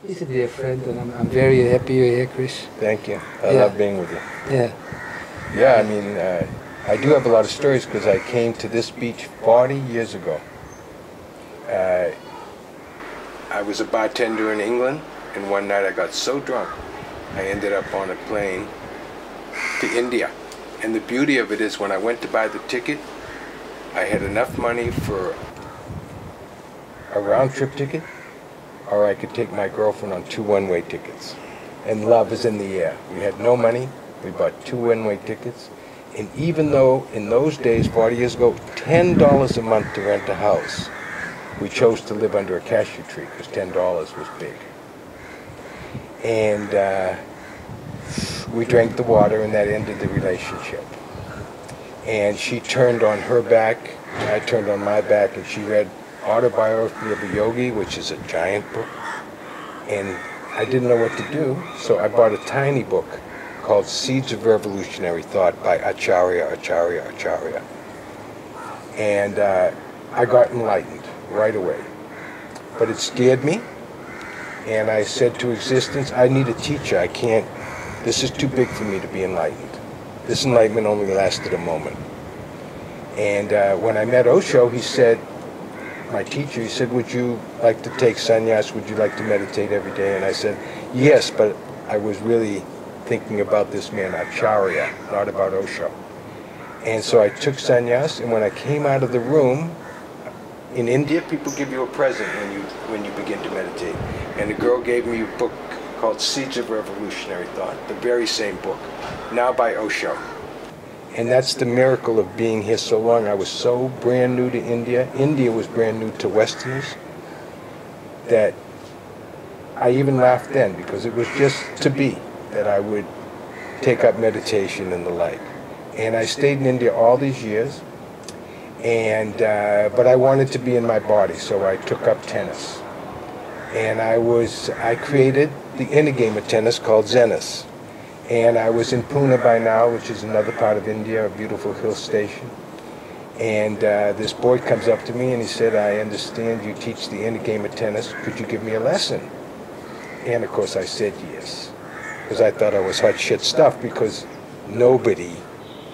He's a dear friend, and I'm very happy you're here, Chris. Thank you. I love being with you. Yeah. Yeah, I mean, I do have a lot of stories because I came to this beach 40 years ago. I was a bartender in England, and one night I got so drunk, I ended up on a plane to India. And the beauty of it is when I went to buy the ticket, I had enough money for a round-trip ticket, or I could take my girlfriend on 2 one-way tickets. And love is in the air. We had no money. We bought 2 one-way tickets. And even though in those days, 40 years ago, $10 a month to rent a house, we chose to live under a cashew tree because $10 was big. And we drank the water, and that ended the relationship. And she turned on her back, I turned on my back, and she read Autobiography of a Yogi, which is a giant book. And I didn't know what to do, so I bought a tiny book called Seeds of Revolutionary Thought by Acharya. And I got enlightened right away. But it scared me, and I said to existence, I need a teacher. I can't, this is too big for me to be enlightened. This enlightenment only lasted a moment. And when I met Osho, he said, my teacher, he said, would you like to take sannyas? Would you like to meditate every day? And I said, yes, but I was really thinking about this man, Acharya, not about Osho. And so I took sannyas, and when I came out of the room, in India, people give you a present when you begin to meditate. And the girl gave me a book called Seeds of Revolutionary Thought, the very same book, now by Osho. And that's the miracle of being here so long. I was so brand new to India. India was brand new to Westerners that I even laughed then because it was just to be that I would take up meditation and the like. And I stayed in India all these years, and but I wanted to be in my body, so I took up tennis. And I created the inner game of tennis called Zennis. And I was in Pune by now, which is another part of India, a beautiful hill station. And this boy comes up to me and he said, I understand you teach the inner game of tennis. Could you give me a lesson? And of course I said yes, because I thought I was hot shit stuff because nobody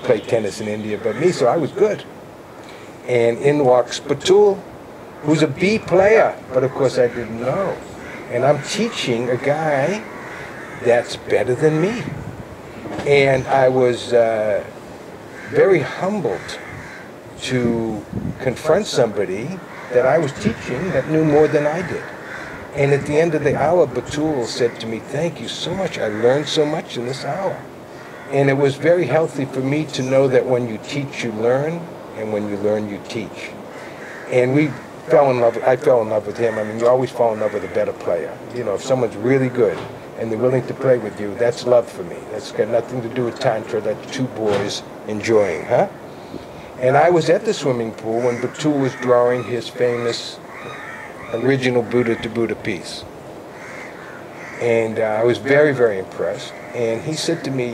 played tennis in India but me, so I was good. And in walks Batul, who's a B player, but of course I didn't know. And I'm teaching a guy that's better than me. And I was very humbled to confront somebody that I was teaching that knew more than I did. And at the end of the hour, Batul said to me, thank you so much. I learned so much in this hour. And it was very healthy for me to know that when you teach, you learn, and when you learn, you teach. And we fell in love. I fell in love with him. I mean, you always fall in love with a better player. You know, if someone's really good and they're willing to play with you, that's love for me. That's got nothing to do with tantra. That's two boys enjoying, huh? And I was at the swimming pool when Batul was drawing his famous original Buddha to Buddha piece. And I was very, very impressed. And he said to me,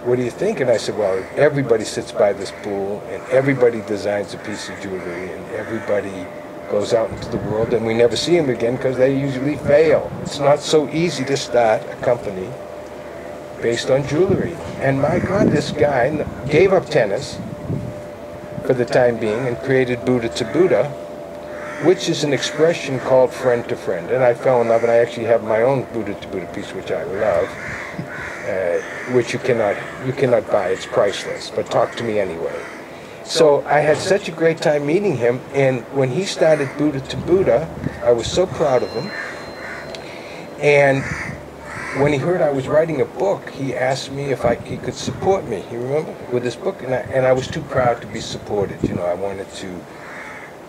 what do you think? And I said, well, everybody sits by this pool, and everybody designs a piece of jewelry, and everybody goes out into the world, and we never see them again because they usually fail. It's not so easy to start a company based on jewelry. And my God, this guy gave up tennis for the time being and created Buddha to Buddha, which is an expression called friend to friend. And I fell in love, and I actually have my own Buddha to Buddha piece, which I love, which you cannot buy. It's priceless, but talk to me anyway. So I had such a great time meeting him, and when he started Buddha to Buddha, I was so proud of him. And when he heard I was writing a book, he asked me if he could support me, you remember, with this book, and I was too proud to be supported. You know, I wanted to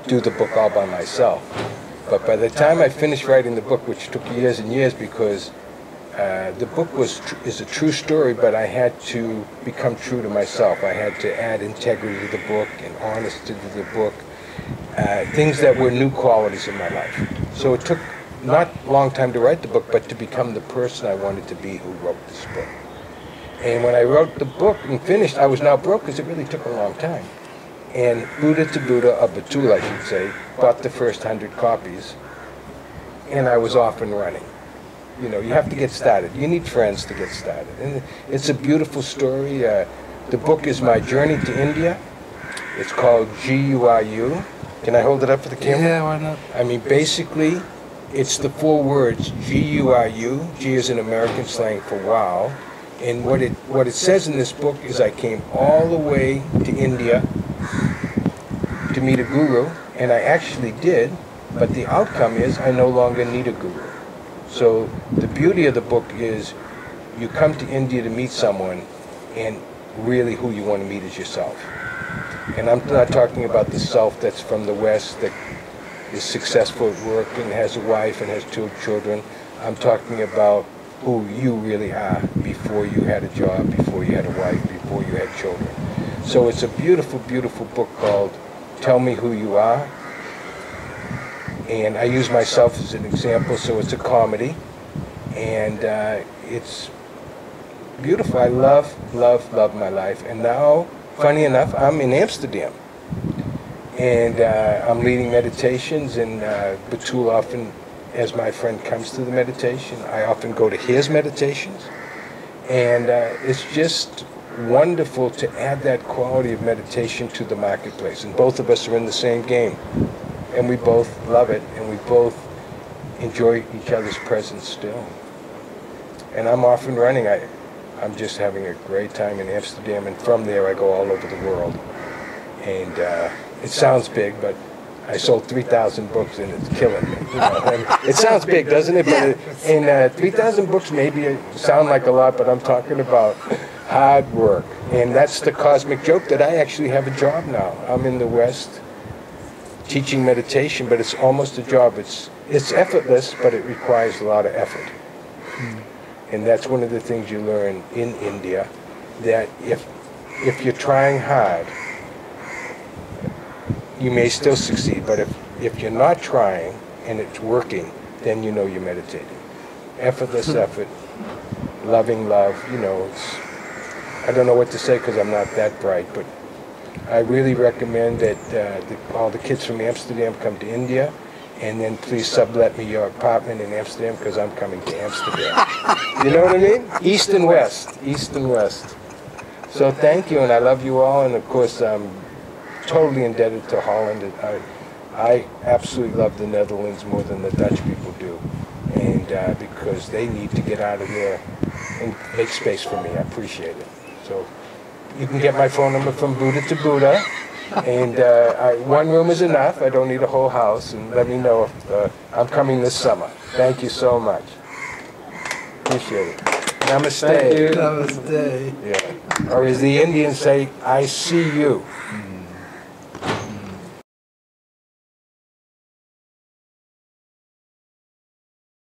do the book all by myself. But by the time I finished writing the book, which took years and years because the book is a true story, but I had to become true to myself. I had to add integrity to the book and honesty to the book, things that were new qualities in my life. So it took not a long time to write the book, but to become the person I wanted to be who wrote this book. And when I wrote the book and finished, I was now broke because it really took a long time. And Buddha to Buddha, or Batul I should say, bought the first 100 copies. and I was off and running. You know, you have to get started. You need friends to get started. And it's a beautiful story. The book is My Journey to India. It's called G-U-I-U. Can I hold it up for the camera? Yeah, why not? I mean, basically, it's the 4 words, G-U-I-U. G is an American slang for wow. And what it says in this book is I came all the way to India to meet a guru, and I actually did, but the outcome is I no longer need a guru. So the beauty of the book is you come to India to meet someone, and really who you want to meet is yourself. And I'm not talking about the self that's from the West that is successful at work and has a wife and has 2 children. I'm talking about who you really are before you had a job, before you had a wife, before you had children. So it's a beautiful, beautiful book called Tell Me Who You Are. And I use myself as an example, so it's a comedy. And it's beautiful. I love, love, love my life. And now, funny enough, I'm in Amsterdam. And I'm leading meditations, and Batul often, as my friend comes to the meditation, I often go to his meditations. And it's just wonderful to add that quality of meditation to the marketplace. And both of us are in the same game. And we both love it, and we both enjoy each other's presence still. And I'm off and running. I'm just having a great time in Amsterdam, and from there I go all over the world. And it sounds big, but I sold 3,000 books, and it's killing me. You know? And it sounds big, doesn't it? But and 3,000 books maybe sound like a lot, but I'm talking about hard work. And that's the cosmic joke that I actually have a job now. I'm in the West teaching meditation, but it's almost a job. It's effortless, but it requires a lot of effort. And that's one of the things you learn in India, that if you're trying hard, you may still succeed, but if you're not trying and it's working, then you know you're meditating. Effortless effort, loving love, you know, I don't know what to say because I'm not that bright, but I really recommend that all the kids from Amsterdam come to India, and then please sublet me your apartment in Amsterdam because I'm coming to Amsterdam. You know what I mean? East and West, East and West. So thank you, and I love you all, and of course I'm totally indebted to Holland. I absolutely love the Netherlands more than the Dutch people do, and because they need to get out of there and make space for me. I appreciate it. So you can get my phone number from Buddha to Buddha, and 1 room is enough. I don't need a whole house, and let me know if I'm coming this summer. Thank you so much. Appreciate it. Namaste. Thank you. Namaste. Yeah. Or as the Indians say, I see you.